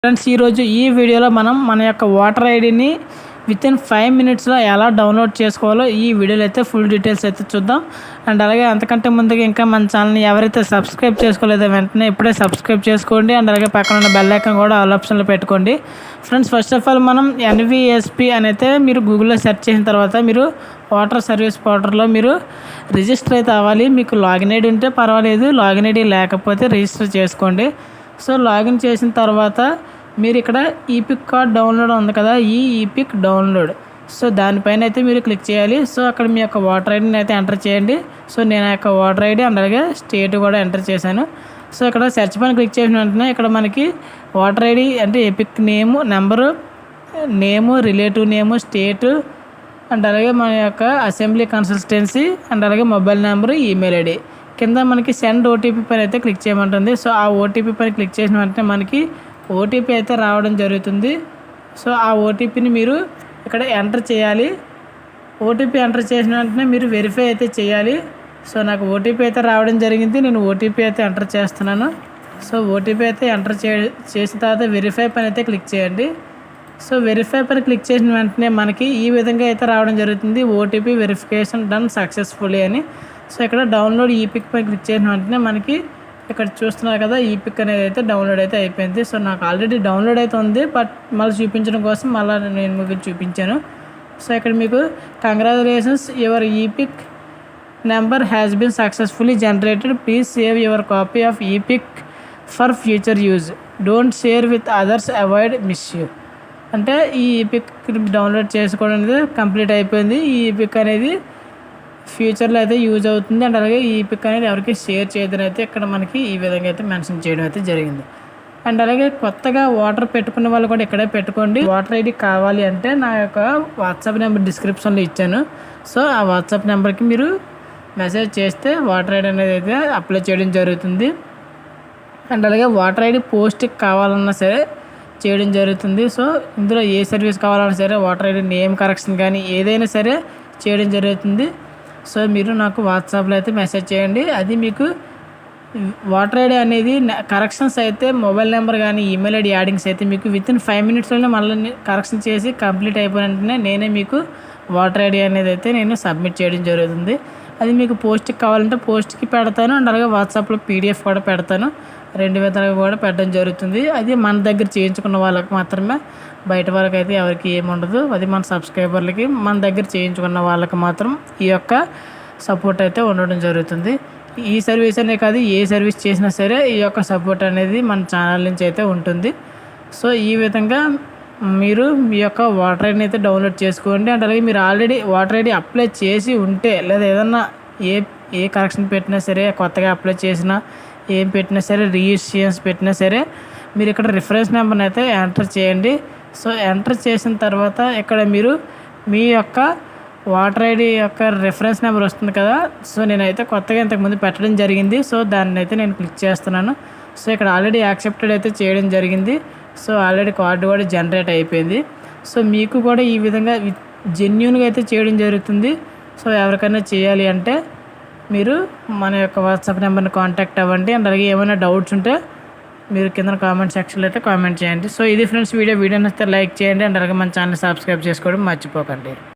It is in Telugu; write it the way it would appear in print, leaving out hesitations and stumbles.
ఫ్రెండ్స్ ఈరోజు ఈ వీడియోలో మనం మన యొక్క ఓటర్ ఐడిని వితిన్ 5 మినిట్స్లో ఎలా డౌన్లోడ్ చేసుకోవాలో ఈ వీడియోలో అయితే ఫుల్ డీటెయిల్స్ అయితే చూద్దాం. అండ్ అలాగే అంతకంటే ముందుగా ఇంకా మన ఛానల్ని ఎవరైతే సబ్స్క్రైబ్ చేసుకోలేదో వెంటనే ఇప్పుడే సబ్స్క్రైబ్ చేసుకోండి. అండ్ అలాగే పక్కన ఉన్న బెల్ ఐకాన్ కూడా ఆల్ ఆప్షన్లో పెట్టుకోండి. ఫ్రెండ్స్ ఫస్ట్ ఆఫ్ ఆల్ మనం ఎన్విఎస్పి అని అయితే మీరు గూగుల్లో సెర్చ్ చేసిన తర్వాత మీరు ఓటర్ సర్వీస్ పోర్టల్లో మీరు రిజిస్టర్ అయితే అవ్వాలి. మీకు లాగిన్ ఐడి ఉంటే పర్వాలేదు, లాగిన్ ఐడి లేకపోతే రిజిస్టర్ చేసుకోండి. సో లాగిన్ చేసిన తర్వాత మీరు ఇక్కడ ఈపిక్ కార్డ్ డౌన్లోడ్ ఉంది కదా, ఈ ఈపిక్ డౌన్లోడ్ సో దానిపైన అయితే మీరు క్లిక్ చేయాలి. సో అక్కడ మీ యొక్క ఓటర్ ఐడిని అయితే ఎంటర్ చేయండి. సో నేను ఆ యొక్క ఓటర్ ఐడి అండ్ అలాగే స్టేట్ కూడా ఎంటర్ చేశాను. సో ఇక్కడ సెర్చ్ పైన క్లిక్ చేసిన వెంటనే ఇక్కడ మనకి ఓటర్ ఐడి అంటే epic name, number, name, relative name, state and అలాగే మన యొక్క అసెంబ్లీ కన్సిస్టెన్సీ అండ్ అలాగే మొబైల్ నెంబరు, ఈమెయిల్ ఐడి కింద మనకి సెండ్ ఓటీపీ పైన అయితే క్లిక్ చేయమంటుంది. సో ఆ ఓటీపీ పైన క్లిక్ చేసిన వెంటనే మనకి ఓటీపీ అయితే రావడం జరుగుతుంది. సో ఆ ఓటీపీని మీరు ఇక్కడ ఎంటర్ చేయాలి. ఓటీపీ ఎంటర్ చేసిన వెంటనే మీరు వెరిఫై అయితే చేయాలి. సో నాకు ఓటీపీ అయితే రావడం జరిగింది, నేను ఓటీపీ అయితే ఎంటర్ చేస్తున్నాను. సో ఓటీపీ అయితే ఎంటర్ చేసిన తర్వాత వెరిఫై పైన అయితే క్లిక్ చేయండి. సో వెరిఫై పైన క్లిక్ చేసిన వెంటనే మనకి ఈ విధంగా అయితే రావడం జరుగుతుంది, ఓటీపీ వెరిఫికేషన్ డన్ సక్సెస్ఫుల్లీ అని. సో ఇక్కడ డౌన్లోడ్ ఈపిక్ పైన క్లిక్ చేసిన వెంటనే మనకి ఇక్కడ చూస్తున్నారు కదా ఈపిక్ అనేది అయితే డౌన్లోడ్ అయితే అయిపోయింది. సో నాకు ఆల్రెడీ డౌన్లోడ్ అయితే ఉంది, బట్ మళ్ళీ చూపించడం కోసం మళ్ళీ నేను మీకు చూపించాను. సో ఇక్కడ మీకు congratulations, your EPIC number has been successfully generated, please save your copy of EPIC for future use, don't share with others, avoid misuse. అంటే ఈ ఈపిక్ డౌన్లోడ్ చేసుకోవడం అనేది కంప్లీట్ అయిపోయింది. ఈ ఈపిక్ అనేది ఫ్యూచర్లో అయితే యూజ్ అవుతుంది. అండ్ అలాగే ఈ పిక్ అనేది ఎవరికి షేర్ చేయదని అయితే ఇక్కడ మనకి ఈ విధంగా అయితే మెన్షన్ చేయడం అయితే జరిగింది. అండ్ అలాగే కొత్తగా ఓటర్ పెట్టుకున్న వాళ్ళు కూడా ఇక్కడే పెట్టుకోండి. ఓటర్ ఐడి కావాలి అంటే నా యొక్క వాట్సాప్ నెంబర్ డిస్క్రిప్షన్లో ఇచ్చాను. సో ఆ వాట్సాప్ నెంబర్కి మీరు మెసేజ్ చేస్తే ఓటర్ ఐడి అనేది అయితే అప్లై చేయడం జరుగుతుంది. అండ్ అలాగే ఓటర్ ఐడి పోస్ట్కి కావాలన్నా సరే చేయడం జరుగుతుంది. సో ఇందులో ఏ సర్వీస్ కావాలన్నా సరే ఓటర్ ఐడి నేమ్ కరెక్షన్ కానీ ఏదైనా సరే చేయడం జరుగుతుంది. సో మీరు నాకు వాట్సాప్లో అయితే మెసేజ్ చేయండి. అది మీకు ఓటర్ ఐడి అనేది కరెక్షన్స్ అయితే మొబైల్ నెంబర్ కానీ ఈమెయిల్ ఐడి యాడింగ్స్ అయితే మీకు వితిన్ 5 మినిట్స్లోనే మళ్ళీ కరెక్షన్ చేసి కంప్లీట్ అయిపోయిన వెంటనే నేనే మీకు ఓటర్ ఐడి అనేది అయితే నేను సబ్మిట్ చేయడం జరుగుతుంది. అది మీకు పోస్ట్కి కావాలంటే పోస్ట్కి పెడతాను, అండ్ అలాగే వాట్సాప్లో పీడిఎఫ్ కూడా పెడతాను. 2 విధాలుగా కూడా పెట్టడం జరుగుతుంది. అది మన దగ్గర చేయించుకున్న వాళ్ళకి మాత్రమే, బయట వాళ్ళకి అయితే ఎవరికి ఏముండదు. అది మన సబ్స్క్రైబర్లకి, మన దగ్గర చేయించుకున్న వాళ్ళకి మాత్రం ఈ యొక్క సపోర్ట్ అయితే ఉండడం జరుగుతుంది. ఈ సర్వీస్ అనే కాదు, ఏ సర్వీస్ చేసినా సరే ఈ యొక్క సపోర్ట్ అనేది మన ఛానల్ నుంచి అయితే ఉంటుంది. సో ఈ విధంగా మీరు మీ యొక్క ఓటర్ ఐడిని అయితే డౌన్లోడ్ చేసుకోండి. అండ్ అలాగే మీరు ఆల్రెడీ ఓటర్ ఐడి అప్లై చేసి ఉంటే లేదా ఏదన్నా ఏ కరెక్షన్ పెట్టినా సరే, కొత్తగా అప్లై చేసినా ఏం పెట్టినా సరే, రిజిస్ట్రేషన్స్ పెట్టినా సరే మీరు ఇక్కడ రిఫరెన్స్ నెంబర్ని అయితే ఎంటర్ చేయండి. సో ఎంటర్ చేసిన తర్వాత ఇక్కడ మీరు మీ యొక్క ఓటర్ ఐడి యొక్క రిఫరెన్స్ నెంబర్ వస్తుంది కదా, సో నేనైతే కొత్తగా ఇంతకుముందు పెట్టడం జరిగింది. సో దాన్ని అయితే నేను క్లిక్ చేస్తున్నాను. సో ఇక్కడ ఆల్రెడీ యాక్సెప్టెడ్ అయితే చేయడం జరిగింది. సో ఆల్రెడీ కార్డు కూడా జనరేట్ అయిపోయింది. సో మీకు కూడా ఈ విధంగా జెన్యూన్గా అయితే చేయడం జరుగుతుంది. సో ఎవరికైనా చేయాలి అంటే మీరు మన యొక్క వాట్సాప్ నెంబర్ని కాంటాక్ట్ అవ్వండి. అండ్ అలాగే ఏమైనా డౌట్స్ ఉంటే మీరు కింద కామెంట్ సెక్షన్లో అయితే కామెంట్ చేయండి. సో ఇది ఫ్రెండ్స్ వీడియో నచ్చితే లైక్ చేయండి. అండ్ అలాగే మన ఛానల్ సబ్స్క్రైబ్ చేసుకోవడం మర్చిపోకండి.